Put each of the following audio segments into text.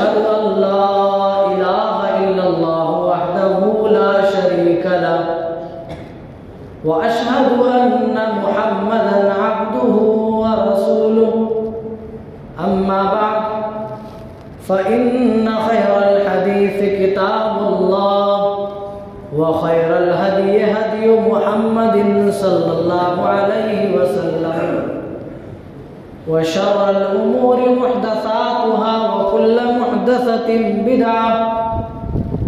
अशहदु अल्ला इलाहा इल्लल्लाह वहदहु ला शरीका लह व अशहदु अन्ना मुहम्मदन अब्दुहु व रसूलुहु अम्मा बअद फ़इन्न खैरल हदीस किताबुल्लाह व खैरल हदी हदी मुहम्मदिन सल्लल्लाहु अलैहि वसल्लम व शर्रल उमूरि मुहदसातुहा व कुल्लु मुहदसतिन बिदअह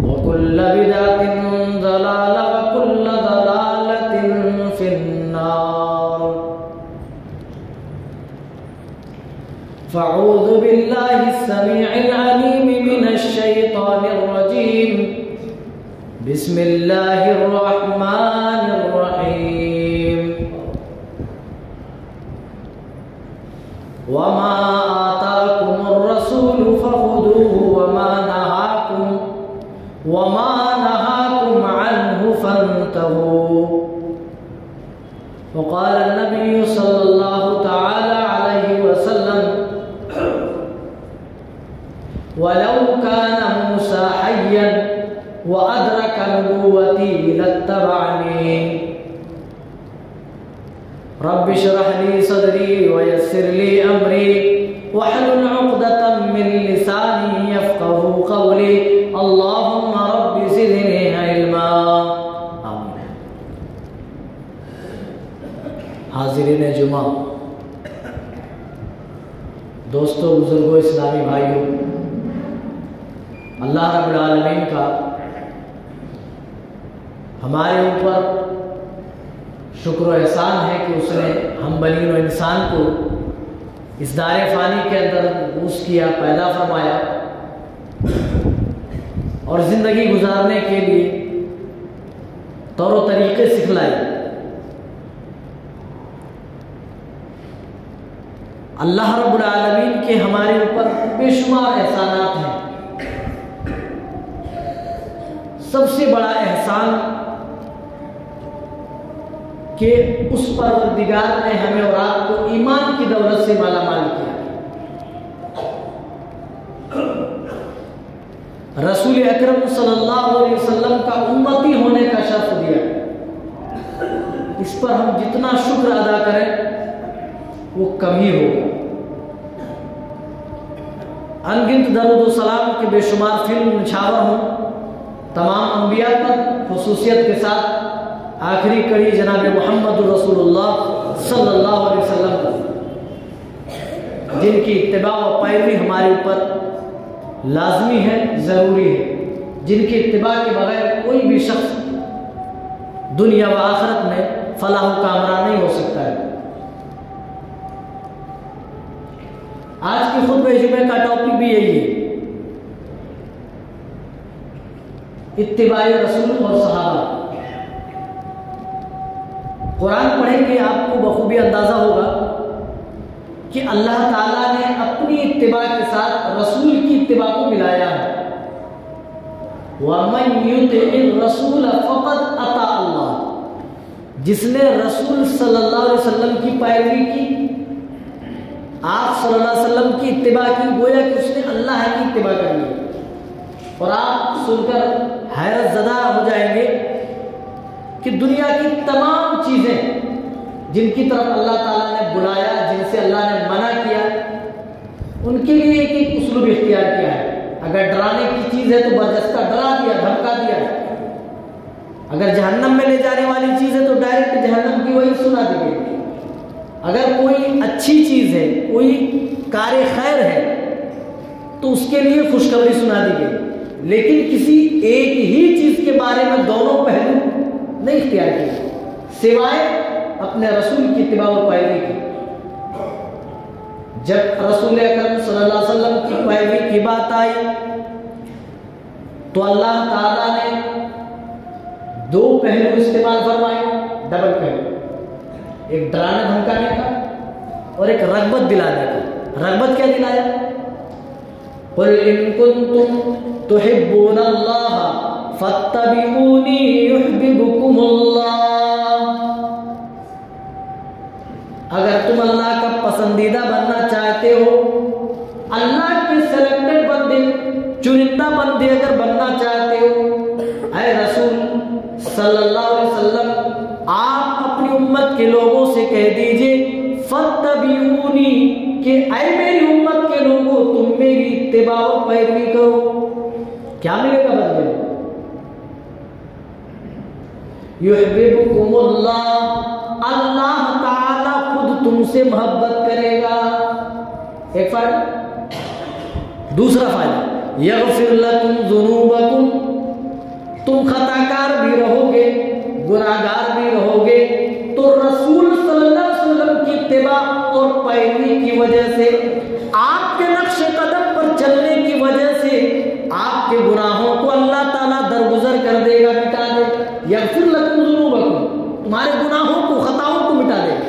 व कुल्लु बिदअतिन ज़लालह व कुल्लु ज़लालतिन फिन्नार। फ़अऊज़ु बिल्लाहि अस्समीइल अलीम मिनश शैतानिर रजीम। बिस्मिल्लाहिर रहमानिर रहीम। वमा आताकुमुर रसूलु फखुदूहु वमा नहाकुम अन्हु फंतहू। वक़ाल नबी सल्लल्लाहु तआला अलैहि वसल्लम वलौ कान मूसा हय्यन व अदरक नबुव्वती लत्तबअनी। रब्बि इश्रह ली सदरी व यस्सिर ली अमरी वहलुल उक़दतम मिन लिसानी यफ़क़हू क़ौली। अल्लाहुम्मा रब्बि ज़िदनी इल्मा। आमीन। हाज़िरीन जुमा, दोस्तों, बुजुर्गों, इस्लामी भाइयों, अल्लाह रब्बुल आलमीन का हमारे ऊपर शुक्र व एहसान है कि उसने हम बनी व इंसान को इस दारे फ़ानी के अंदर घूस किया, पैदा फरमाया और ज़िंदगी गुजारने के लिए तौर तरीक़े सिखलाए। अल्लाह रब्बुल आलमीन के हमारे ऊपर बेशुमार एहसानात हैं। सबसे बड़ा एहसान कि उस परवरदिगार ने हमें और आपको ईमान की दौलत से मालामाल किया। रसूल अकरम सल्लल्लाहु अलैहि वसल्लम का उम्मती होने का शर्फ दिया। इस पर हम जितना शुक्र अदा करें वो कम ही होगा। अनगिनत दरूद व सलाम के बेशुमार फिल्म निछावर हों तमाम अंबिया पर, खुसूसियत के साथ आखिरी कड़ी जनाब मुहम्मद रसूलुल्लाह सल्लल्लाहु अलैहि वसल्लम जिनकी इत्तिबा व पैरवी हमारे ऊपर लाजमी है, ज़रूरी है, जिनकी इत्तिबा के बगैर कोई भी शख्स दुनिया व आखिरत में फलाह व कामयाब नहीं हो सकता है। आज की खुतबे जुमे का टॉपिक भी यही है, इत्तिबाए रसूल और सहाबा। कुरान पढ़ेंगे आपको बखूबी अंदाजा होगा कि अल्लाह ताला ने अपनी इत्तिबा के साथ रसूल की इत्तिबा को मिलाया है। वमन युतिइर रसूल फक़द अता अल्लाह। जिसने रसूल सल्लल्लाहु अलैहि वसल्लम की पैरवी की, आप सल्लल्लाहु अलैहि वसल्लम की इत्तिबा की, गोया कि उसने अल्लाह की इत्तिबा कर ली। और आप सुनकर हैरत ज़दा हो जाएंगे कि दुनिया की तमाम चीज़ें जिनकी तरफ अल्लाह ताला ने बुलाया, जिनसे अल्लाह ने मना किया, उनके लिए एक एक उसलूब इख्तियार किया है। अगर डराने की चीज़ है तो बरजस्ता डरा दिया, धमका दिया। अगर जहन्नम में ले जाने वाली चीज़ है तो डायरेक्ट जहन्नम की वही सुना दी गई। अगर कोई अच्छी चीज़ है, कोई कार्य खैर है, तो उसके लिए खुशखबरी सुना दी गई। लेकिन किसी एक ही चीज़ के बारे में दोनों पहलू नहीं इख्तियार किए, सिवाय अपने रसूल की इत्तिबा और पैरवी की। जब रसूल अकरम सल्लल्लाहु अलैहि वसल्लम की पैरवी की बात आई तो अल्लाह ताला ने दो पहलू इस्तेमाल फरमाए, डबल पहलू। एक डराने धमकाने का और एक रगबत दिलाने का। रगबत क्या दिलाया? कुल इन कुंतुम तुहिब्बूनल्लाह फत्तबिऊनी युहिब्बुकुमुल्लाह। अगर तुम अल्लाह का पसंदीदा बनना चाहते हो, अल्लाह के सेलेक्टेड बंदे चुनिंदा बंदे अगर बनना चाहते हो, ऐ रसूल सल्लल्लाहु अलैहि वसल्लम, आप अपनी उम्मत के लोगों से कह दीजिए फत्तबिऊनी, कि ऐ मेरी उम्मत के लोगों तुम मेरी इत्तिबा और पैरवी करो। क्या मिलेगा बदले? युहिब्बुकुमुल्लाह, अल्लाह ताला खुद तुमसे मोहब्बत करेगा। एक फायदा। दूसरा फायदा, यगफिर लकुम ज़ुनूबकुम, तुम खताकार भी रहोगे, गुनाहगार भी रहोगे, तो रसूल सल्लल्लाहु अलैहि वसल्लम की इत्तिबा और पैरवी की वजह से, आपके नक्श कदम पर चलने की वजह से आपके गुनाहों को अल्लाह ताला दरगुजर कर देगा, मिटा देगा। यगफिर लकुम ज़ुनूबकुम, तुम्हारे गुनाहों को, खताओं को मिटा देगा।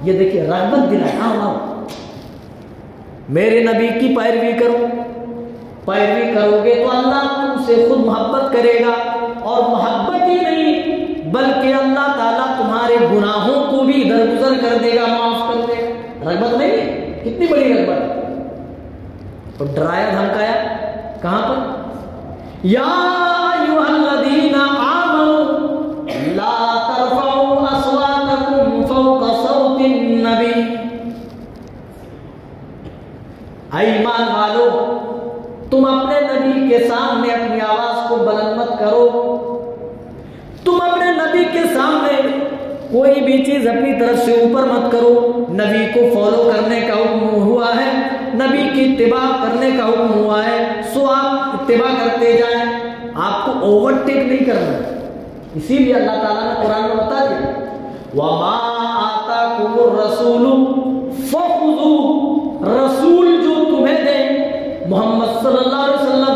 ये देखिए रहमत दिलाए। आओ मेरे नबी की पैरवी करो, पैरवी करोगे तो अल्लाह तुमसे खुद मोहब्बत करेगा, और मोहब्बत ही नहीं बल्कि अल्लाह ताला तुम्हारे गुनाहों को भी दरगुजर कर देगा, माफ कर देगा। रगबत नहीं है? कितनी बड़ी रगबत है। तो डराया धमकाया कहां पर? या अय्युहल्लज़ीना आमनू ला तरफऊ अस्वातकुम फौका सौतिन नबी, ईमान वालो तुम अपने नबी के सामने अपनी आवाज को बुलंद मत करो। तुम अपने नबी के सामने कोई भी चीज अपनी तरफ से ऊपर मत करो। नबी को फॉलो करने का हुक्म हुआ है, नबी की इत्तिबा करने का हुक्म हुआ है, सो आप इत्तिबा करते जाएं, आपको ओवरटेक नहीं करना। इसीलिए अल्लाह ताला ने कुरान में बता दिया, वमा आताकुमुर रसूलु फखुज़ू, रसूल जो तुम्हें दे, मोहम्मद सल्लल्लाहु अलैहि वसल्लम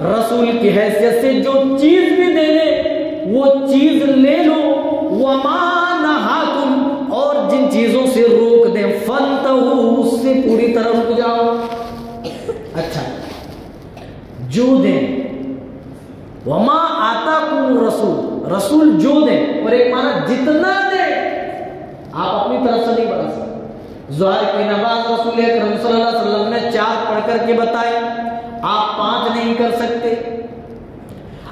रसूल की हैसियत से जो चीज भी दे दे वो चीज ले लो। वमा नहाकुम, और जिन चीजों से रोक दे, फंतहू, उससे पूरी तरह रुक जाओ। अच्छा, जो दे, वमा आताकुम रसूल, रसूल जो दे, और एक माना जितना दे, आप अपनी तरफ से नहीं बढ़ा सकते। ज़ोहर की नमाज रसूल अकरम सल्लल्लाहु अलैहि वसल्लम ने 4 पढ़ करके बताए, आप 5 नहीं कर सकते।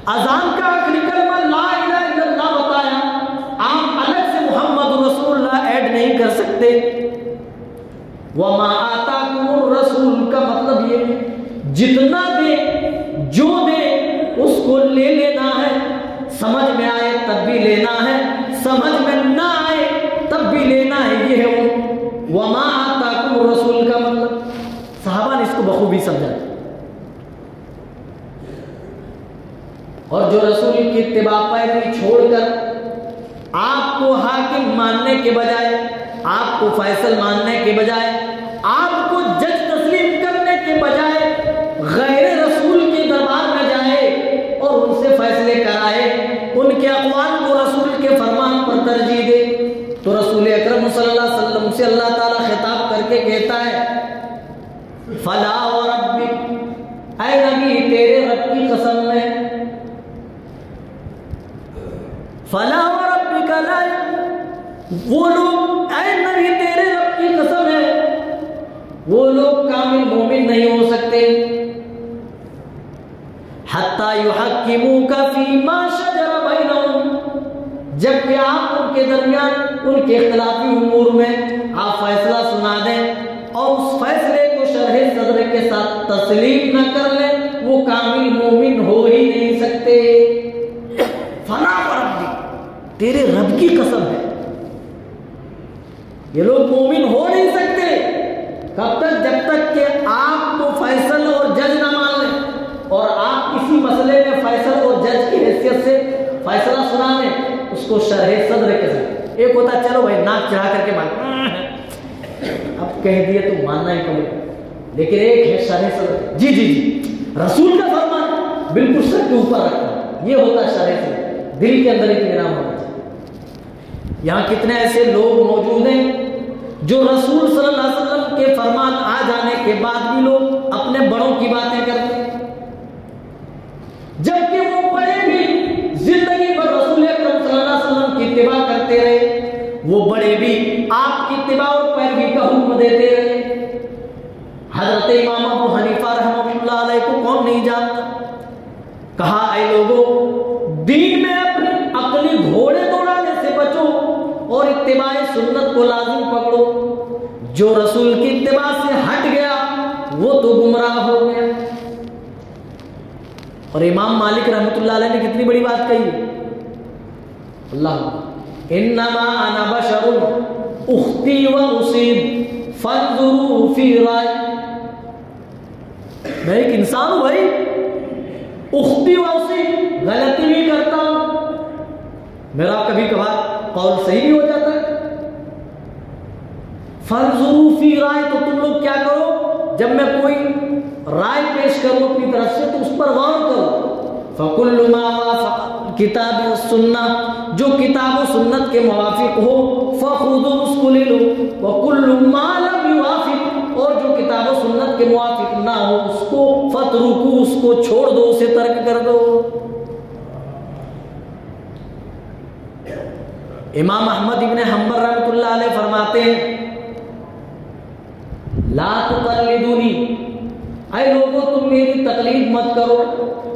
अजान का आखिरी कलमा ला इलाहा इल्लल्लाह बताया, आप अलग से मोहम्मद रसूलुल्लाह ऐड नहीं कर सकते। वमा आताकुमुर रसूल का मतलब ये, जितना दे, जो दे उसको ले लेना है। समझ में आए तब भी लेना है, समझ में ना आए तब भी लेना है। ये है वो वमा आताकुमुर रसूल का मतलब। सहाबा ने इसको बखूबी समझा। और जो रसूल की इत्तिबा पैरवी छोड़कर आपको हाकिम मानने के बजाय, आपको फैसल मानने के बजाय, आपको जज तस्लीम करने के बजाय गैर रसूल के दरबार में जाए और उनसे फैसले कराए, उनके अक़वाल को रसूल के फरमान पर तरजीह दे, तो रसूल अकरम सल्लल्लाहु अलैहि वसल्लम से अल्लाह ताला खिताब करके कहता है, फला व रब्बिक, ऐ नबी तेरे रब की कसम है, फला व रब्बिक ला, वो लोग, ऐ नबी तेरे रब की कसम है, वो लोग कामिल मोमिन नहीं हो सकते, हत्ता युहक्किमुका फीमा शजरा बैनहुम, जबकि आप उनके दरमियान, उनके इख्तिलाफी उमूर में आप फैसला सुना दें और उस फैसले को शरह सदर के साथ तस्लीम न कर लें, वो कामिल मोमिन हो ही नहीं सकते। फला व रब्बिक, तेरे रब की कसम है, ये लोग मोमिन हो नहीं सकते। कब तक? जब तक कि आप तो फैसल और जज ना मान लें, और आप किसी मसले में फैसल और जज की हैसियत से फैसला सुना लें, उसको शरह सदर के साथ। एक होता चलो भाई नाक चढ़ा करके मान, अब कह दिए तो मानना ही पड़ेगा, लेकिन एक है शरह सदर, जी जी जी रसूल का फरमान बिल्कुल सर के ऊपर रखना, ये होता है शरह सदर, दिल के अंदर इत्मीनान होना चाहिए। यहाँ कितने ऐसे लोग मौजूद हैं जो रसूल सल्लल्लाहु अलैहि वसल्लम के फरमान आ जाने के बाद भी लोग अपने बड़ों की बातें करते हैं, जबकि वो बड़े भी जिंदगी भर रसूल अकरम सल्लल्लाहु अलैहि वसल्लम की इत्तिबा करते रहे, वो बड़े भी आपकी इत्तिबा और पैरवी का हुक्म देते रहे। हजरत इमाम अबू हनीफा रहमतुल्लाह अलैह को कहा ऐ लोगों, दीन में अपने अकली घोड़े दौड़ाने से बचो और इत्तिबाए सुन्नत को लाजिम पकड़ो। जो रसूल की इत्तिबा से हट गया वो तो गुमराह हो गया। और इमाम मालिक रहमतुल्लाह अलैह ने कितनी बड़ी बात कही, अल्लाह इन्नमा अना बशरुन उख्ती व उसीब फंजुरू फी राय। मैं एक इंसान हूं भाई, उख्ती व उसीब, गलती भी करता हूं, मेरा कभी कभार कौल सही भी हो जाता है। फंजुरू फी राय, तो तुम लोग क्या करो, जब मैं कोई राय पेश करूं अपनी तरफ से तो उस पर गौर करो। फकुल्लु मा वाफक़ किताब व सुन्ना, जो किताब व सुन्नत के मुवाफिक हो फखुदू, उसको ले लो। व कुल्लु मा लम युवाफिक, और जो किताब व सुन्नत के मुवाफिक ना हो उसको फतरुकू, उसको छोड़ दो, उसे तर्क कर दो। इमाम अहमद इब्न हंबल रहमतुल्लाह अलैह फरमाते हैं, ला तुक़ल्लिदूनी, ऐ लोगों तुम मेरी तकलीद मत करो।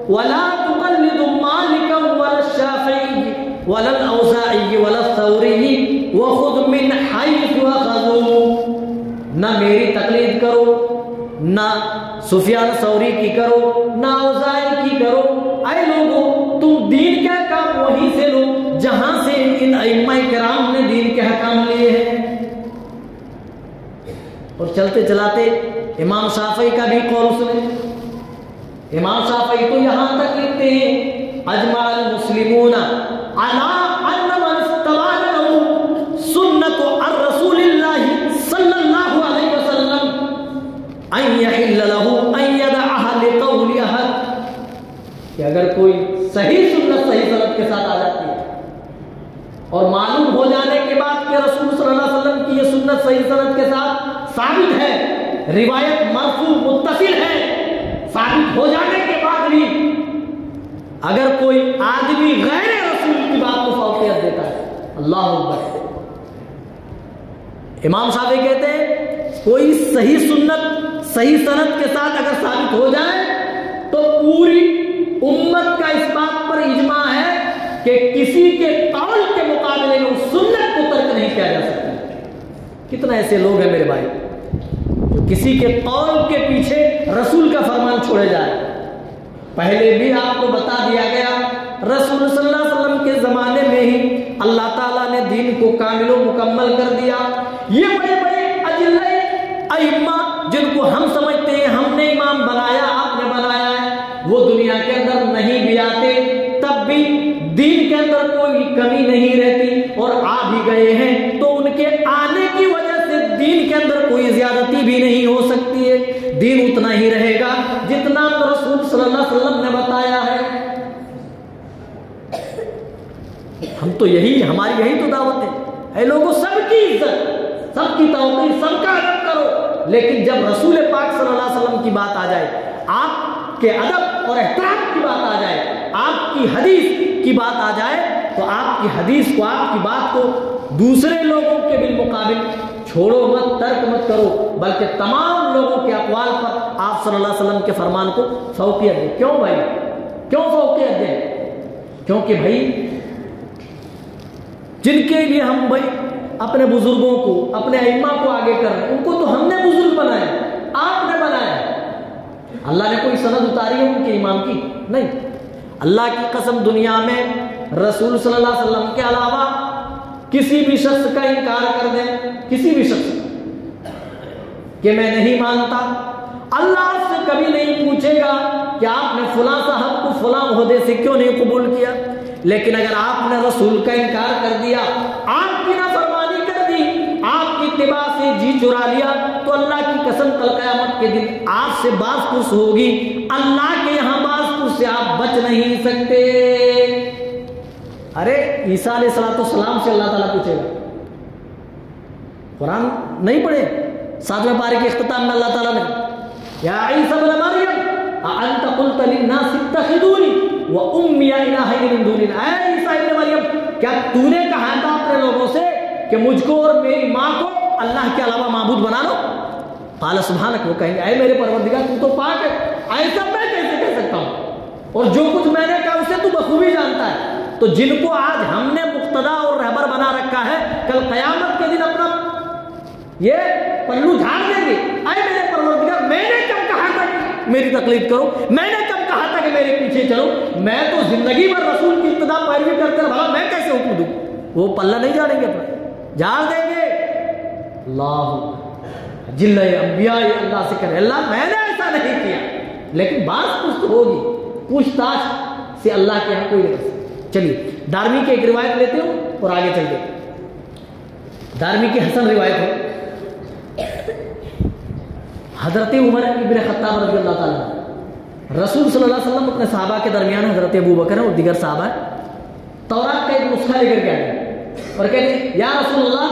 वला तुक़ल्लिदू मालिका वला शाफ़िई वला औज़ाई वला सौरी व खुद मिन हैसु अख़ज़ू, ना मेरी तकलीद करो, ना सुफियान सौरी की करो, ना औज़ाई की करो। ऐ लोगों तुम दीन का काम वहीं से लो जहां से इन अइम्मा किराम ने दीन के हकाम लिए हैं। और चलते चलाते इमाम शाफई का भी कौल सुने। इमाम शाफई तो यहां तक लिखते हैं, अजमाल मुस्लिमूना अला अन्न मन इस्तबाना लहु सुन्नतु अर रसूलिल्लाहि सल्लल्लाहु अलैहि वसल्लम अन यहिल्ल लहु अन यदअहा लिक़ौलि अहद, कि अगर कोई सही सुन्नत सही सनद के साथ आ जाती है और मालूम हो जाने के बाद कि रसूल सल्लल्लाहु अलैहि वसल्लम की ये सुन्नत सही सनद के साथ साबित है, रिवायत मरफू मुत्तसिल है, साबित हो जाने के बाद भी अगर कोई आदमी गैर रसूल की बात को फौकियत देता है, अल्लाह अकबर। इमाम शाफी कहते हैं कोई सही सुन्नत सही सनद के साथ अगर साबित हो जाए तो पूरी उम्मत का इस बात पर इजमा है कि किसी के कौल के मुकाबले में उस सुन्नत को तर्क नहीं किया जा सकता। कितना ऐसे लोग हैं मेरे भाई जो किसी के कौल के पीछे रसूल का फरमान छोड़े जाए। पहले भी आपको बता दिया गया, रसूल सल्लल्लाहु अलैहि वसल्लम के जमाने में ही अल्लाह ताला ने दीन को कामिल मुकम्मल कर दिया। ये बड़े बड़े अजिल्ले अइम्मा जिनको हम समझते हैं हमने इमाम बनाया, आपने बनाया है, वो दुनिया के अंदर नहीं भी आते तब भी दीन के अंदर कोई कमी नहीं रहती, और आ भी गए हैं तो उनके आने की वजह से दीन के अंदर कोई ज्यादती भी नहीं हो सकती है। दीन उतना ही रहेगा जितना रसूल सल्लल्लाहु अलैहि वसल्लम ने बताया है। हम तो यही, हमारी यही तो दावत है, लोगों सबकी इज्जत, सबकी तौक़ीर, सबका अदब करो, लेकिन जब रसूल पाक सल्लल्लाहु अलैहि वसल्लम की बात आ जाए, आपके अदब और एहतराम की बात आ जाए, आपकी हदीस की बात आ जाए, तो आपकी हदीस को, आपकी बात को दूसरे लोगों के बिलमुकाबिल छोड़ो मत, तर्क मत करो, बल्कि तमाम लोगों के अक़वाल पर आप सल्लल्लाहु अलैहि वसल्लम के फरमान को फौकियत दें। क्यों भाई, क्यों फौकियत दें? क्योंकि भाई जिनके लिए हम भाई अपने बुजुर्गों को, अपने अइम्मा को आगे कर रहे हैं, उनको तो हमने बुजुर्ग बनाया, आपने बनाया। अल्लाह ने कोई सनद उतारी है उनके इमाम की? नहीं। अल्लाह की कसम, दुनिया में रसूल सल्लल्लाहु अलैहि वसल्लम के अलावा किसी भी शख्स का इनकार कर दें, किसी भी शख्स कि मैं नहीं मानता, अल्लाह से कभी नहीं पूछेगा कि आपने फलां साहब को फलां ओहदे से क्यों नहीं कबूल किया। लेकिन अगर आपने रसूल का इनकार कर दिया, आपकी नाफरमानी कर दी, आपकी इत्तिबा से जी चुरा लिया, तो अल्लाह की कसम कल क़यामत के दिन आपसे बास-पुस होगी। अल्लाह के यहाँ बास-पुस से आप बच नहीं सकते। अरे ईसा अलैहिस्सलाम से अल्लाह ताला पूछेगा, कुरान नहीं पढ़े? 7वें पारे के इख्तिताम में अल्लाह ताला ने, या ईसा इब्न मरियम अअंत क़ुल्त लिन्नास इत्तखिदूनी व उम्मी इलाहैन मिन दूनिल्लाह, ऐ ईसा इब्न मरियम, क्या तूने कहा था अपने लोगों से कि मुझको और मेरी माँ को अल्लाह के अलावा माबूद बना लो? क़ाल सुब्हानक, वो कहेंगे ऐ मेरे परवरदिगार तू तो पाक है, ऐसा मैं कैसे कह सकता हूँ? और जो कुछ बखूबी जानता है। तो जिनको आज हमने मुक्तदा और रहबर बना रखा है, कल कयामत के दिन अपना ये पल्लू झाड़ देंगे। अरे मेरे परवरदिगार, मैंने कब कहा था कि मेरी तकलीफ करो, मैंने कब कहा था कि मेरे पीछे चलो, मैं तो जिंदगी भर रसूल की इब्तिदा पैरवी करते रहा, मैं कैसे हुक्म दूं? वो पल्ला नहीं झाड़ेंगे, अपना झाड़ देंगे। अल्लाह जिल्ला अंबिया अल्लाह से करे, अल्लाह मैंने ऐसा नहीं किया, लेकिन बात कुछ तो होगी, पूछताछ से अल्लाह के यहाँ कोई नहीं। चलिए दारमी की एक रिवायत लेते हो और आगे चलते। दारमी की हसन रिवायत है, हजरत उमर इब्न खत्ताब रज़ी अल्लाह ताला रसूल सल्लल्लाहु अलैहि वसल्लम अपने सहाबा के दरमियान हजरत अबू बकर और दीगर सहाबा तौरात का एक नुस्खा लेकर के आए और कहते या रसूलल्लाह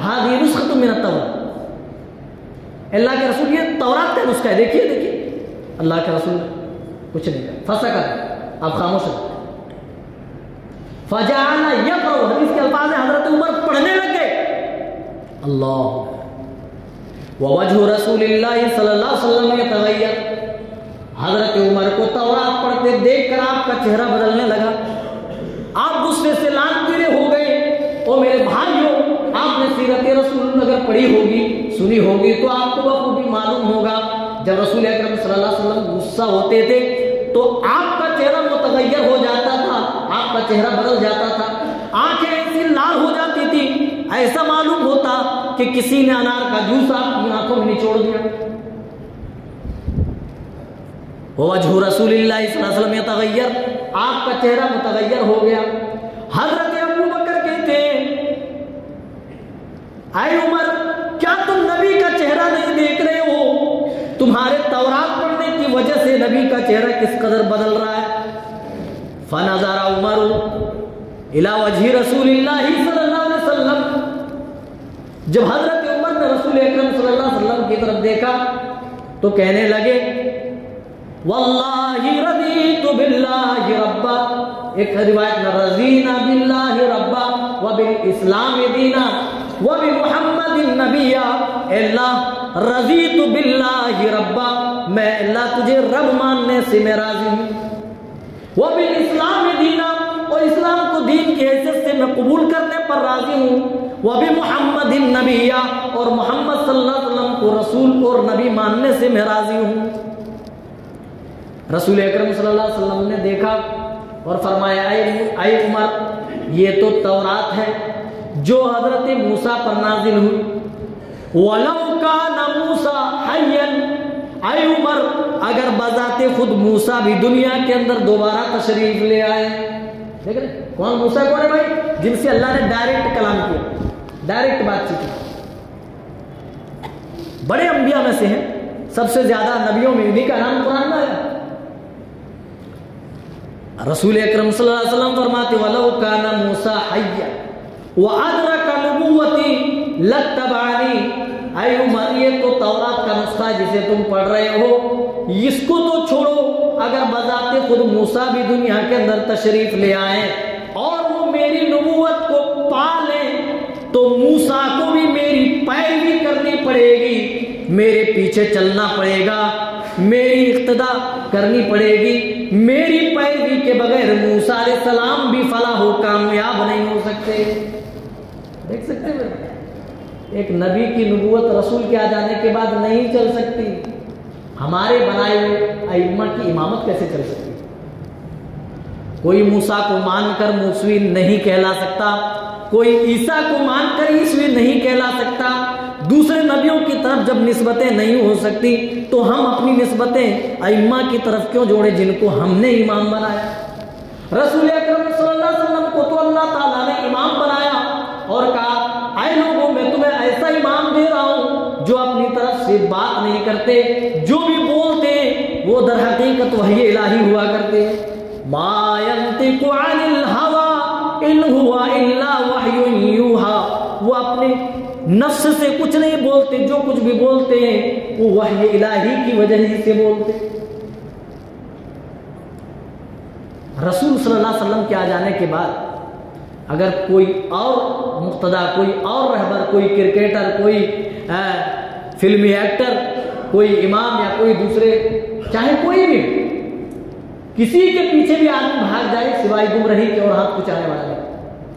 हाज़ी नुस्खतुम मिन अत-तौरात, अल्लाह के रसूल ये तौरात का नुस्खा है, देखिए देखिए। अल्लाह के रसूल कुछ नहीं कहा, फंसा कर आप खामोश रहो। फजाअला यक़रअ, हदीस के अल्फाज में हजरत उमर पढ़ने लग गए। अल्लाह व वजहु रसूलिल्लाह सल्लल्लाहु अलैहि वसल्लम यतग़य्यर, हजरत उमर को तौरात पढ़ते देखकर आपका चेहरा बदलने लगा, आप गुस्से से लाल पीले हो गए। और मेरे भाइयों, आपने सीरत रसूल अगर पढ़ी होगी, सुनी होगी, तो आपको बखूबी मालूम होगा जब रसूल अकरम सल्लल्लाहु अलैहि वसल्लम गुस्सा होते थे तो आपका चेहरा मुतग़य्यर हो जाता था, आपका चेहरा बदल जाता था, आंखें ऐसी लाल हो जाती थी, ऐसा मालूम होता कि किसी ने अनार का जूस आपकी आंखों में निचोड़ दिया। वजहु रसूलिल्लाह सल्लल्लाहु अलैहि वसल्लम यतग़य्यर, आपका चेहरा मुतग़य्यर हो गया। हजरत अबू बकर कहते ऐ उमर, क्या तुम नबी का चेहरा नहीं देख रहे हो? तुम्हारे तौरात पढ़ने की वजह से नबी का चेहरा किस कदर बदल रहा है। फनज़रा उमर इला वजही रसूलिल्लाह सल्लल्लाहु अलैहि वसल्लम, जब हजरत उमर ने रसूल अकरम सल्लल्लाहु अलैहि वसल्लम की तरफ देखा तो कहने लगे वल्लाहि रज़ीतु बिल्लाहि रब्बा, एक रिवायत में रज़ीना बिल्लाहि रब्बा व बिल इस्लाम दीना व बि मुहम्मदिन नबिया, अल्लाह रज़ीतु बिल्लाहि रब्बा, मैं अल्लाह तुझे रब मानने से मैं राजी हूँ, व बिल इस्लाम दीना, और इस्लाम को दीन की हैसियत से मैं कबूल करने पर राजी हूँ, व बि मुहम्मदिन नबिया, और मोहम्मद सल्लल्लाहु अलैहि वसल्लम को रसूल और नबी मानने से मैं राजी हूँ। रसूल अकरम सल्लल्लाहु अलैहि वसल्लम ने देखा और फरमाया ऐ उमर, ये तो तौरात है जो हजरत मूसा पर नाजिल हुई, वलौ काना मूसा हय्यन, ऐ उमर अगर बजाते खुद मूसा भी दुनिया के अंदर दोबारा तशरीफ ले आए। देख रहे कौन मूसा कौन है भाई? जिनसे अल्लाह ने डायरेक्ट कलाम किया, डायरेक्ट बातचीत की, बड़े अंबिया में से हैं, सबसे ज्यादा नबियों में इन्हीं का नाम कुरान में आया। रसूल अकरम सल्लल्लाहु अलैहि वसल्लम फरमाते वलौ काना मूसा हय्या व अदरका नबुव्वती लत्तबानी, ऐ उमर ये तो तौरात का नुस्खा जिसे तुम पढ़ रहे हो, इसको तो छोड़ो, अगर बजाते खुद मूसा भी दुनिया के अंदर तशरीफ ले आए और वो मेरी नबुव्वत को पा लें तो मूसा को भी मेरी पैरवी करनी पड़ेगी, मेरे पीछे चलना पड़ेगा, मेरी इक्तदा करनी पड़ेगी, मेरी पैरवी के बगैर मूसा अलैहिस्सलाम भी फलाह हो कामयाब नहीं हो सकते। देख सकते हैं एक नबी की नबूवत रसूल के आ जाने के बाद नहीं चल सकती, हमारे बनाए हुए अइम्मा की इमामत कैसे चल सकती? कोई मूसा को मानकर मूसवी नहीं कहला सकता, कोई ईसा को मानकर ईसवी नहीं कहला सकता। दूसरे नबियों की तरफ जब निस्बतें नहीं हो सकती तो हम अपनी निस्बतें अइम्मा की तरफ क्यों जोड़े जिनको हमने इमाम बनाया? रसूल अकरम सल्लल्लाहु अलैहि वसल्लम को तो अल्लाह ताला ने इमाम बनाया और कहा ऐ लोगों मैं तुम्हें ऐसा इमाम दे रहा हूं जो अपनी तरफ से बात नहीं करते, जो भी बोलते वो दर हकीकत वही इलाही हुआ करते। मा यंतिकु अनिल हवा इन हुवा इल्ला वह्युन यूहा, वो अपने नफ्स से कुछ नहीं बोलते, जो कुछ भी बोलते हैं वो वही इलाही की वजह ही से बोलते। रसूल सल्लल्लाहु अलैहि वसल्लम के आ जाने के बाद अगर कोई और मुक्तदा, कोई और रहबर, कोई क्रिकेटर, कोई फिल्मी एक्टर, कोई इमाम या कोई दूसरे, चाहे कोई भी, किसी के पीछे भी आदमी भाग जाए सिवाय गुमराही के और हाथ कुचाने वाला नहीं,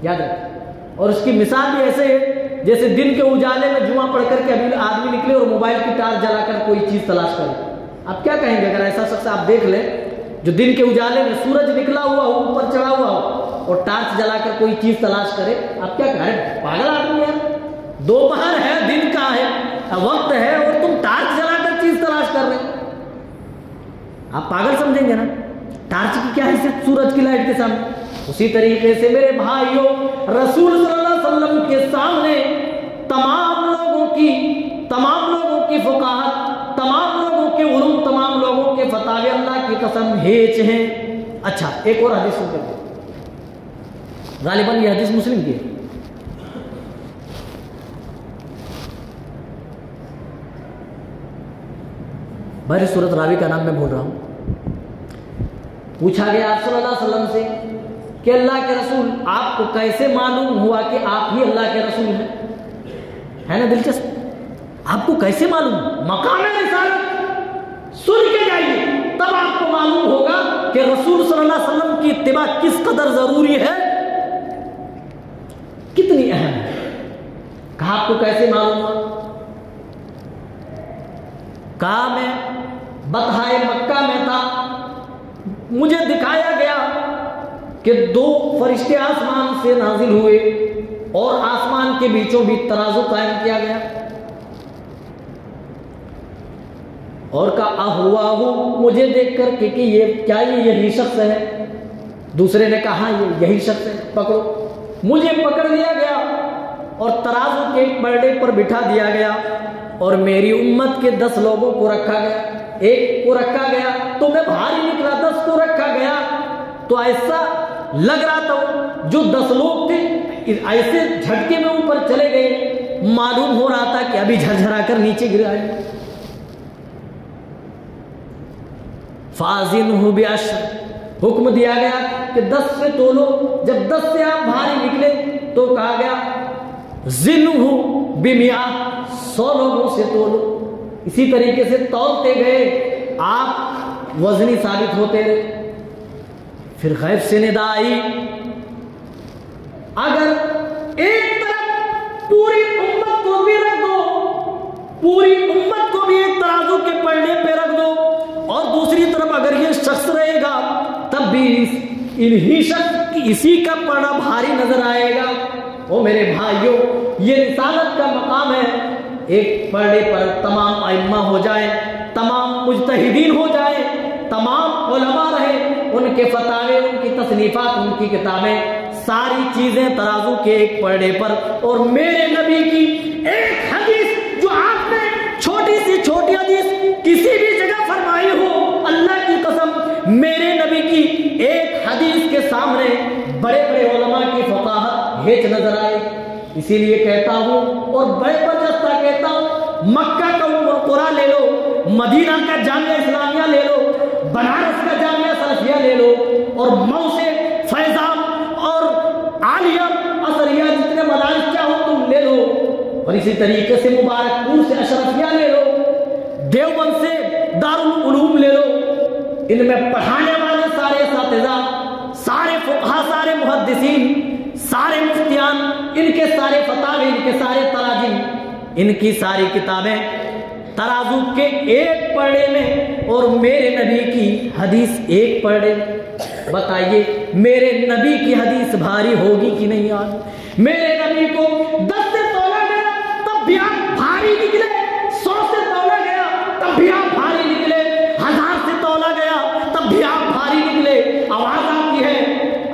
याद रखें। और उसकी मिसाल भी ऐसे है जैसे दिन के उजाले में जुआ पढ़ करके अभी आदमी निकले और मोबाइल की टार्च जलाकर कोई चीज तलाश करे। आप क्या कहेंगे अगर ऐसा शख्स आप देख ले जो दिन के उजाले में सूरज निकला हुआ हो, ऊपर चढ़ा हुआ हो और टार्च जलाकर कोई चीज तलाश करे, आप क्या कहें? पागल आदमी है, दोपहर है, दिन का है, वक्त है और तुम टार्च जलाकर चीज तलाश कर रहे, आप पागल समझेंगे ना। टार्च की क्या हैसियत सूरज की लाइट के सामने। उसी तरीके से मेरे भाइयों, रसूल सल्लल्लाहु अलैहि वसल्लम के सामने तमाम लोगों की फुकाहत, तमाम लोगों के उलूम, तमाम लोगों के फतावे अल्लाह की कसम हेच हैं। अच्छा, एक और हदीस सुन करके, गालिबन ये हदीस मुस्लिम की है। बहरी सूरत रावी का नाम मैं भूल रहा हूं। पूछा गया आप सल्लल्लाहु अलैहि वसल्लम से कि अल्लाह के रसूल आपको कैसे मालूम हुआ कि आप ही अल्लाह के रसूल हैं? है ना दिलचस्प, आपको कैसे मालूम? मकाम रिसालत सुन के जाइए, तब आपको मालूम होगा कि रसूल सल्लल्लाहु अलैहि वसल्लम की इत्तिबा किस कदर जरूरी है, कितनी अहम है। कहा आपको कैसे मालूम हुआ? कहा मैं बतहाए मक्का में था, मुझे दिखाया गया कि दो फरिश्ते आसमान से नाजिल हुए और आसमान के बीचों बीच तराजू कायम किया गया और का अहुआहु, मुझे देख कर कि ये क्या ये यही शख्स है? दूसरे ने कहा ये यही शख्स है, पकड़ो। मुझे पकड़ लिया गया और तराजू के पलड़े पर बिठा दिया गया और मेरी उम्मत के 10 लोगों को रखा गया, एक को रखा गया तो मैं भारी निकला, 10 को रखा गया तो ऐसा लग रहा था जो 10 लोग थे ऐसे झटके में ऊपर चले गए, मालूम हो रहा था कि अभी झरझरा कर नीचे गिर आए। फाजिनहु बिअश्र, हुक्म दिया गया कि 10 से तोलो। जब 10 से आप भारी निकले तो कहा गया जिन्हु बिमिया, 100 लोगों से तोलो। इसी तरीके से तौलते गए, आप वजनी साबित होते रहे। फिर गैब से निदा आई, अगर एक तरफ पूरी उम्मत को भी रख दो, पूरी उम्मत को भी एक तराजू के पलड़े पे रख दो और दूसरी तरफ अगर ये शख्स रहेगा तब भी इन्हीं शख्स की इसी का पलड़ा भारी नजर आएगा। ओ मेरे भाइयों, ये रिसालत का मकाम है। एक पलड़े पर तमाम अइम्मा हो जाए, तमाम मुज्तहिदीन हो जाए, तमाम उलमा रहे, उनके फतावे, उनकी तसनीफात, उनकी किताबें, सारी चीजें तराजू के एक पलड़े पर। और मेरे नबी की एक हदीस जो आपने छोटी से छोटी हदीस किसी भी जगह फरमाई हो, अल्लाह की कसम मेरे नबी की एक हदीस के सामने बड़े बड़े उलमा की फकाहत हेच नजर आए। इसीलिए कहता हूं और बड़े बर्जस्ता कहता हूं, मक्का का उम्मुल कुरा ले लो, मदीना का जामिया इस्लामिया ले लो, बनारस का जामिया सलफिया ले लो और मऊ से फैजान और आलिया असरिया जितने मदारिस चाहो तुम ले लो, और इसी तरीके से मुबारकपुर से अशरफिया ले लो, देवबंद से दारुल उलूम ले लो। इनमें पढ़ाने वाले सारे असातिज़ा, सारे फुक़हा, सारे मुहद्दिसीन, सारे मुफ्तियान, इनके सारे फतावे, इनके सारे तराजिम, इनकी सारी किताबें तराजू के एक पलड़े में और मेरे नबी की हदीस एक पलड़े में। बताइए मेरे नबी की हदीस भारी होगी कि नहीं? आज मेरे नबी को 10 से तोला गया तब भी आप भारी निकले, 100 से तोला गया तब भी आप भारी निकले, 1000 से तोला गया तब भी आप भारी निकले। आवाज आपकी है,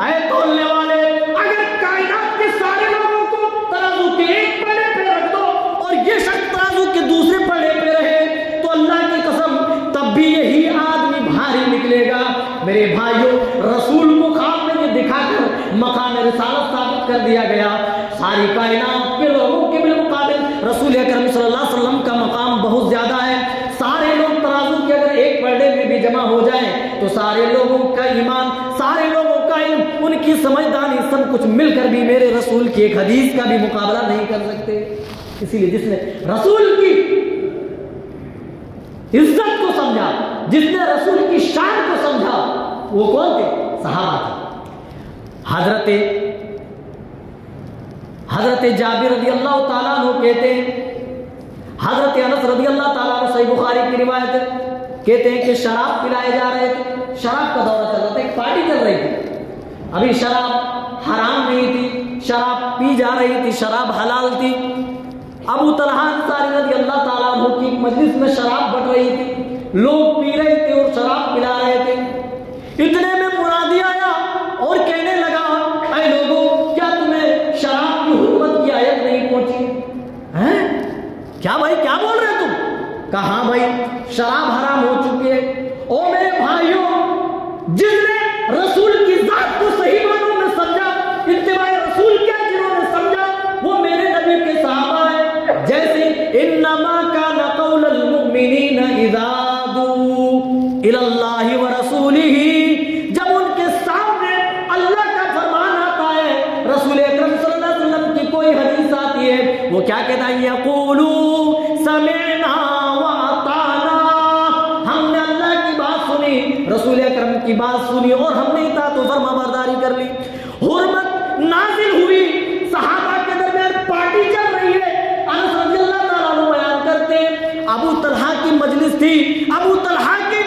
ऐ तोलने वाले, अगर कायनात के सारे लोगों को तराजू के एक पलड़े पे रख दो और ये शख्स तराजू के दूसरे पलड़े पे रहे तो अल्लाह की कसम तब भी यही आदमी भारी निकलेगा। मेरे भाइयों, रसूल को ख्वाब में दिखाकर मकाम रिसालत साबित कर दिया गया। सारी कायनात के लोगों के बिलमुकाबिल रसूल अकरम सल्लल्लाहु अलैहि वसल्लम का मकाम बहुत ज्यादा है। सारे लोग तराजू के अगर एक पलड़े में भी जमा हो जाए तो सारे लोगों का ईमान, सारे लोगों का इल्म, उनकी समझदारी, सब कुछ मिलकर भी मेरे रसूल की एक हदीस का भी मुकाबला नहीं कर सकते। इसीलिए जिसने रसूल की इज्जत को समझा, जिसने रसूल की शान को समझा, वो कौन थे? सहाबा थे। हजरत जाबिर रज़ी अल्लाह ताला अन्हु कहते हैं, हजरत अनस रज़ी अल्लाह ताला अन्हु सही बुखारी की रिवायत कहते हैं कि शराब पिलाए जा रहे थे, शराब का दौरा चल रहा था, एक पार्टी चल रही थी। अभी शराब हराम नहीं थी, शराब पी जा रही थी, शराब हलाल थी। अबू तलहा अंसारी रज़ी अल्लाह ताला अन्हु की मजलिस में शराब बट रही थी, लोग पी रहे थे और शराब पिला रहे थे। इतने में मुनादी आया और कहने लगा, ऐ लोगों, क्या तुम्हें शराब की हुर्मत की आयत नहीं पहुंची? हैं? क्या भाई, क्या बोल रहे तुम? कहा हाँ भाई, शराब हराम हो चुकी है। ओ मेरे भाइयों, जिसने रसूल की जात को सही मानों में समझा, इत्तिबाए रसूल क्या जिन्होंने समझा, वो मेरे नबी के सहाबा है। जैसे इन्नमा काना कौलुल मुमिनीना इज़ा दुऊ इलल्लाहि व रसूलिही, जब उनके सामने अल्लाह का फरमान आता है, रसूल अकरम सल्लल्लाहु अलैहि वसल्लम की कोई हदीस आती है, वो क्या कहता है? यक़ूलू समिअना व अताना, हमने अल्लाह की बात सुनी, रसूल अकरम की बात सुनी और हमने इताअत व फरमाबरदारी कर ली। हुर्मत नाजिल हुई, सहाबा के दरमियान पार्टी चल रही है। अनस रज़ियल्लाहु ताला अन्हु बयान करते हैं, अबू तलहा की मजलिस थी, अबू तलहा की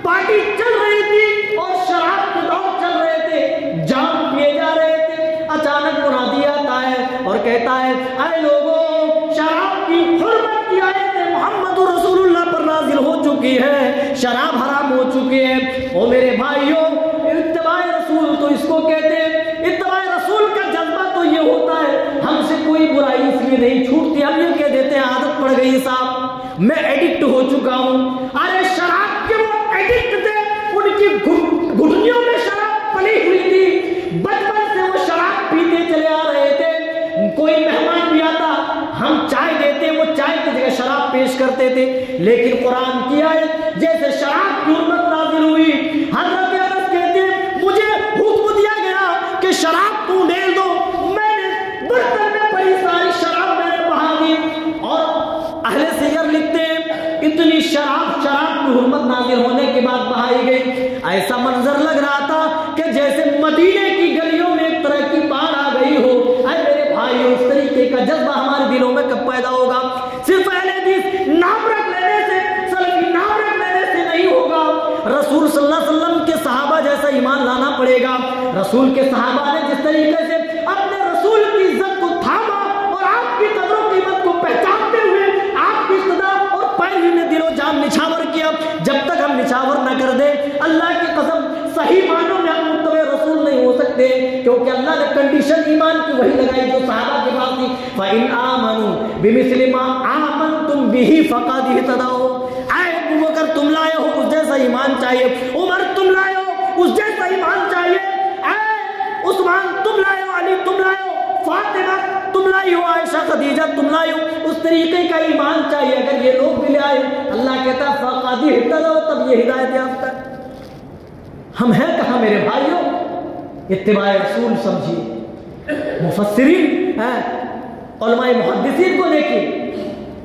पार्टी चल रही थी और शराब के दौर चल रहे थे, जाम पिए जा रहे थे। अचानक मुनादी आता है और कहता है, अरे लोगों, शराब की हुर्मत की आयत मुहम्मदुर रसूलुल्लाह पर नाजिल हो चुकी है, शराब हराम हो चुकी है। ओ मेरे भाइयों, इत्तिबाए रसूल तो इसको कहते हैं। इत्तिबाए रसूल का जज्बा तो ये होता है, हमसे कोई बुराई इसलिए नहीं छूटती, हम ये कह देते हैं आदत पड़ गई साहब, मैं एडिक्ट हो चुका हूं। अरे शराब के वो एडिक्ट थे, उनकी घुटनियों में शराब पली हुई थी, बचपन से वो शराब पीते चले आ रहे थे। कोई मेहमान भी आता, हम चाय देते, वो चाय की जगह शराब पेश करते थे। लेकिन कुरान की आयत जैसे शराब की हुर्मत नाज़िल हुई, हज़रत अनस कहते हैं, मुझे हुक्म दिया गया कि शराब तू डाल दो। मैंने बर्तन में पड़ी सारी शराब मैंने बहा दी। और अहले सियर लिखते हैं, इतनी शराब की हुर्मत नाज़िल होने के बाद बहाई गई। ऐसा मंजर लग रहा था कि जैसे मदीने की गलियों में एक तरह की बाढ़ आ गई हो। अरे मेरे भाइयों, इस तरीके का जज्बा हमारे दिलों में कब पैदा होगा? सिर्फ अहले हदीस नाम रख लेने से, सलफी नाम रख लेने से नहीं होगा। रसूल सल्लल्लाहु अलैहि वसल्लम के सहाबा जैसा ईमान लाना पड़ेगा। रसूल के सहाबा ने जिस तरीके से अपने रसूल की इज्जत को थामा और आपकी कदरों कीमत को पहचानते हुए आपकी इत्तिबा और पैरवी में दिलो जान निछावर किया, जब तक हम निछावर न कर दे, अल्लाह की कसम सही मानों में हम मुत्तबे रसूल नहीं हो सकते। क्योंकि अल्लाह ने कंडीशन ईमान की वही लगाई जो सहाबा के पास थी, फ़इन आमनू बिमिस्लि मा आमनतुम बिही फ़क़द इहतदौ। ऐ अबू बकर, तुम लाए हो उस जैसा ईमान चाहिए। उमर, तुम लाए हो उस जैसा ईमान चाहिए। ऐ उस्मान, तुम लाए हो। अली, तुम लाए हो। फातिमा, तुम लाई हो। आयशा, खदीजा, तुम लाई हो। उस तरीके का ईमान चाहिए। अगर ये लोग भी ले आए, अल्लाह कहता है फ़क़द इहतदौ, तब ये हिदायत याफ्ता। हम हैं कहाँ मेरे भाइयों? इत्तिबाए रसूल समझिए। मुफस्सिरीन हैं, उलमाए मुहद्दिसीन को देखिए,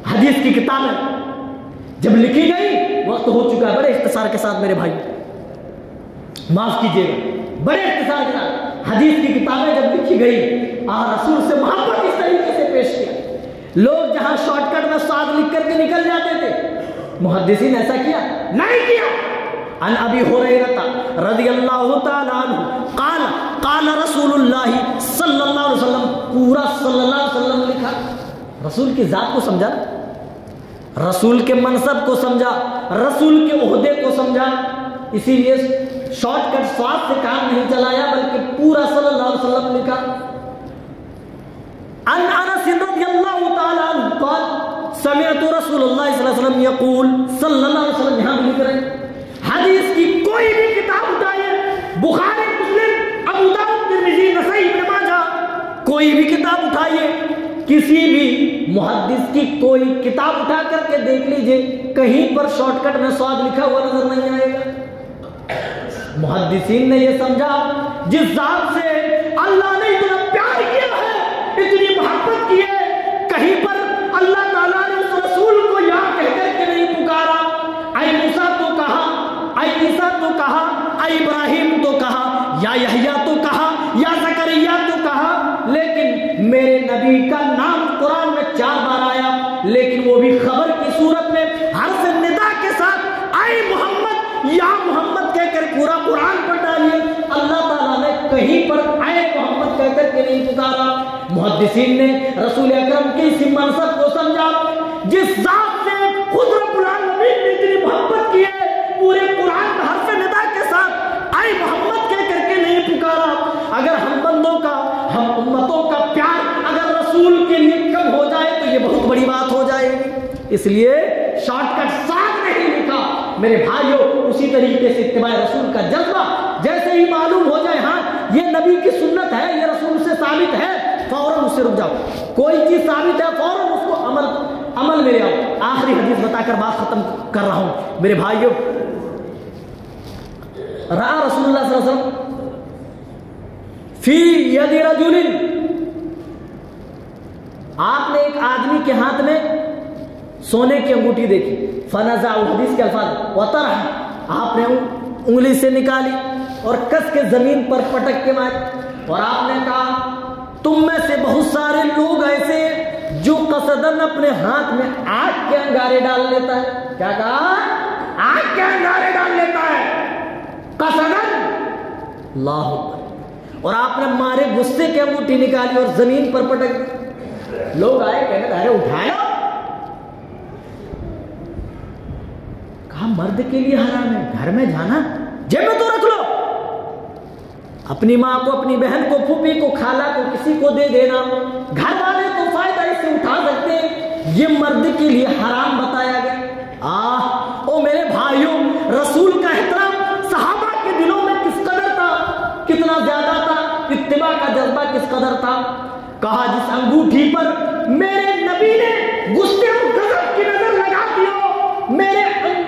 हदीस की किताबें जब लिखी गई, वक्त हो चुका है। बड़े इख्तिसार के साथ मेरे भाई, माफ कीजिएगा, बड़े इख्तिसार के साथ हदीस की किताबें जब लिखी गई, रसूल से मोहब्बत इस तरीके से पेश किया। लोग जहां शॉर्टकट में साथ लिख करके निकल जाते थे, मुहद्दिसीन ऐसा किया नहीं किया। अन अबी हुरैरा रज़ियल्लाहु ताला अन्हु क़ाल रसूलुल्लाह सल्लल्लाहु अलैहि वसल्लम, पूरा सल्लल्लाहु अलैहि वसल्लम लिखा। रसूल की जात को समझा, रसूल के मनसब को समझा, रसूल के ओहदे को समझा। इसीलिए शॉर्टकट स्वाद से काम नहीं चलाया, बल्कि पूरा सल्लल्लाहु अलैहि वसल्लम लिखा। अन अनस रज़ियल्लाहु ताला अन्हु क़ाल समिअतु रसूलुल्लाह सल्लल्लाहु अलैहि वसल्लम यक़ूल, सल्लल्लाहु अलैहि वसल्लम यहां लिख रहे हैं। हदीस की कोई भी किताब उठाइए, बुखारी, मुस्लिम, अबू दाऊद, तिर्मिज़ी, नसाई, इब्न माजा, कोई भी किताब उठाइए, किसी भी मुहद्दिस की कोई किताब उठा करके देख लीजिए, कहीं पर शॉर्टकट में स्वाद लिखा हुआ नजर नहीं आएगा। मुहद्दिसीन ने यह समझा, जिस जात से अल्लाह ने इतना प्यार किया है, इतनी मोहब्बत की है, कहीं पर अल्लाह ताला ने उस रसूल को या कहकर के नहीं पुकारा। ऐ मूसा तो कहा, ऐ ईसा तो कहा, ऐ इब्राहिम या यहया तो कहा, या ज़करिया तो कहा, लेकिन मेरे नबी का नाम कुरान में 4 बार आया, लेकिन वो भी खबर की सूरत में, हर्फ निदा के साथ, आए मोहम्मद या मोहम्मद कहकर पूरा कुरान पढ़ डालिए। अल्लाह ताला ने कहीं पर आए मोहम्मद कहकर के नहीं पुकारा। मुहद्दिसीन ने रसूल अकरम के इस मनसब को समझा, जिस जात से खुद रब्बुल आलमीन ने इतनी मोहब्बत की है, पूरे कुरान में हर्फ निदा के साथ आए मोहम्मद कहकर के नहीं पुकारा। अगर हम बंदों का, हम उम्मतों का प्यार अगर रसूल के लिए कम हो जाए तो ये बहुत बड़ी बात हो जाएगी। इसलिए शॉर्टकट साथ नहीं लिखा मेरे भाइयों। उसी तरीके से इत्तिबा रसूल का जज्बा जैसे ही मालूम हो जाए, हाँ ये नबी की सुन्नत है, ये रसूल से साबित है, फौरन उससे रुक जाओ। कोई चीज साबित है फौरन उसको अमल में ले आओ। आखिरी हदीस बताकर बात खत्म कर रहा हूं मेरे भाइयों। रा रसूलुल्लाह सल्लल्लाहु अलैहि वसल्लम फी यदि रजुलिन, आपने एक आदमी के हाथ में सोने की अंगूठी देखी, फनजा, हदीस के अल्फाज, वतरह, आपने उंगली से निकाली और कस के जमीन पर पटक के मारी, और आपने कहा तुम में से बहुत सारे लोग ऐसे जो कसदन अपने हाथ में आग के अंगारे डाल लेता है। क्या कहा? आग के अंगारे डाल लेता है, कसदन, अल्लाह अकबर। और आपने मारे गुस्से की अंगूठी निकाली और जमीन पर पटक। लोग आए, कहने अरे उठाया। कहा मर्द के लिए हराम है, घर में जाना जेब में तो रख लो, अपनी माँ को, अपनी बहन को, फूफी को, खाला को, किसी को दे देना, घर वाले तो फायदा इससे उठा सकते हैं, ये मर्द के लिए हराम बताया गया। ओ मेरे भाइयों, रसूल का एहतराम सहाबा के दिलों में किस कदर था, कितना ज्यादा था, इत्तिबा का जज्बा किस कदर था। कहा जिस अंगूठी पर मेरे नबी ने गुस्से और गजब की नजर लगा दी, मेरे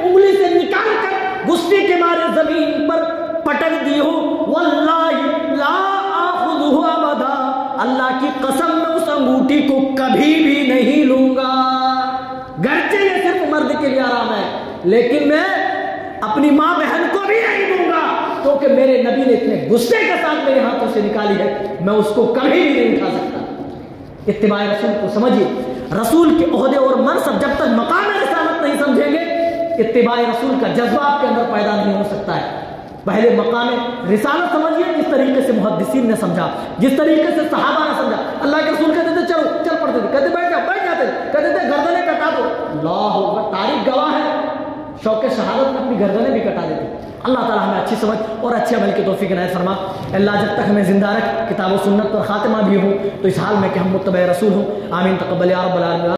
उंगली से निकाल कर गुस्से के मारे जमीन पर पटक दी हो, वल्लाहि ला आखुज़ुहु अबदा, अल्लाह की कसम मैं उस अंगूठी को कभी भी नहीं लूंगा। गर्चे ये सिर्फ मर्द के लिए आराम है, लेकिन मैं अपनी माँ बहन को भी नहीं दूंगा, क्योंकि मेरे नबी ने इतने गुस्से के साथ मेरे हाथों से निकाली है, मैं उसको कभी भी नहीं उठा सकता। इत्तिबा रसूल को समझिए, रसूल के ओहदे और मनसब जब तक मकाम रिसालत नहीं समझेंगे, इत्तिबा रसूल का जज्बा आपके अंदर पैदा नहीं हो सकता है। पहले मकाम रिसालत समझिए, जिस तरीके से मुहद्दिसीन ने समझा, जिस तरीके से सहाबा ने समझा। अल्लाह के रसूल कहते थे चलो चल पड़ते थे, कहते बैठ जाओ, बैठ जाते, कहते थे गर्दनें कटा दो, अल्लाह अकबर, तारीख गवाह है, शौक़े शहादत में अपनी गर्दनें भी कटा देते। अल्लाह ताला हमें अच्छी समझ और अच्छे अमल की तौफीक इनायत फरमा। अल्लाह जब तक हमें जिंदा रख, किताब व सुन्नत पर खातिमा भी हो, तो इस हाल में कि हम मुत्तबा रसूल हों। आमीन तक़ब्बल या रब्बल आलमीन।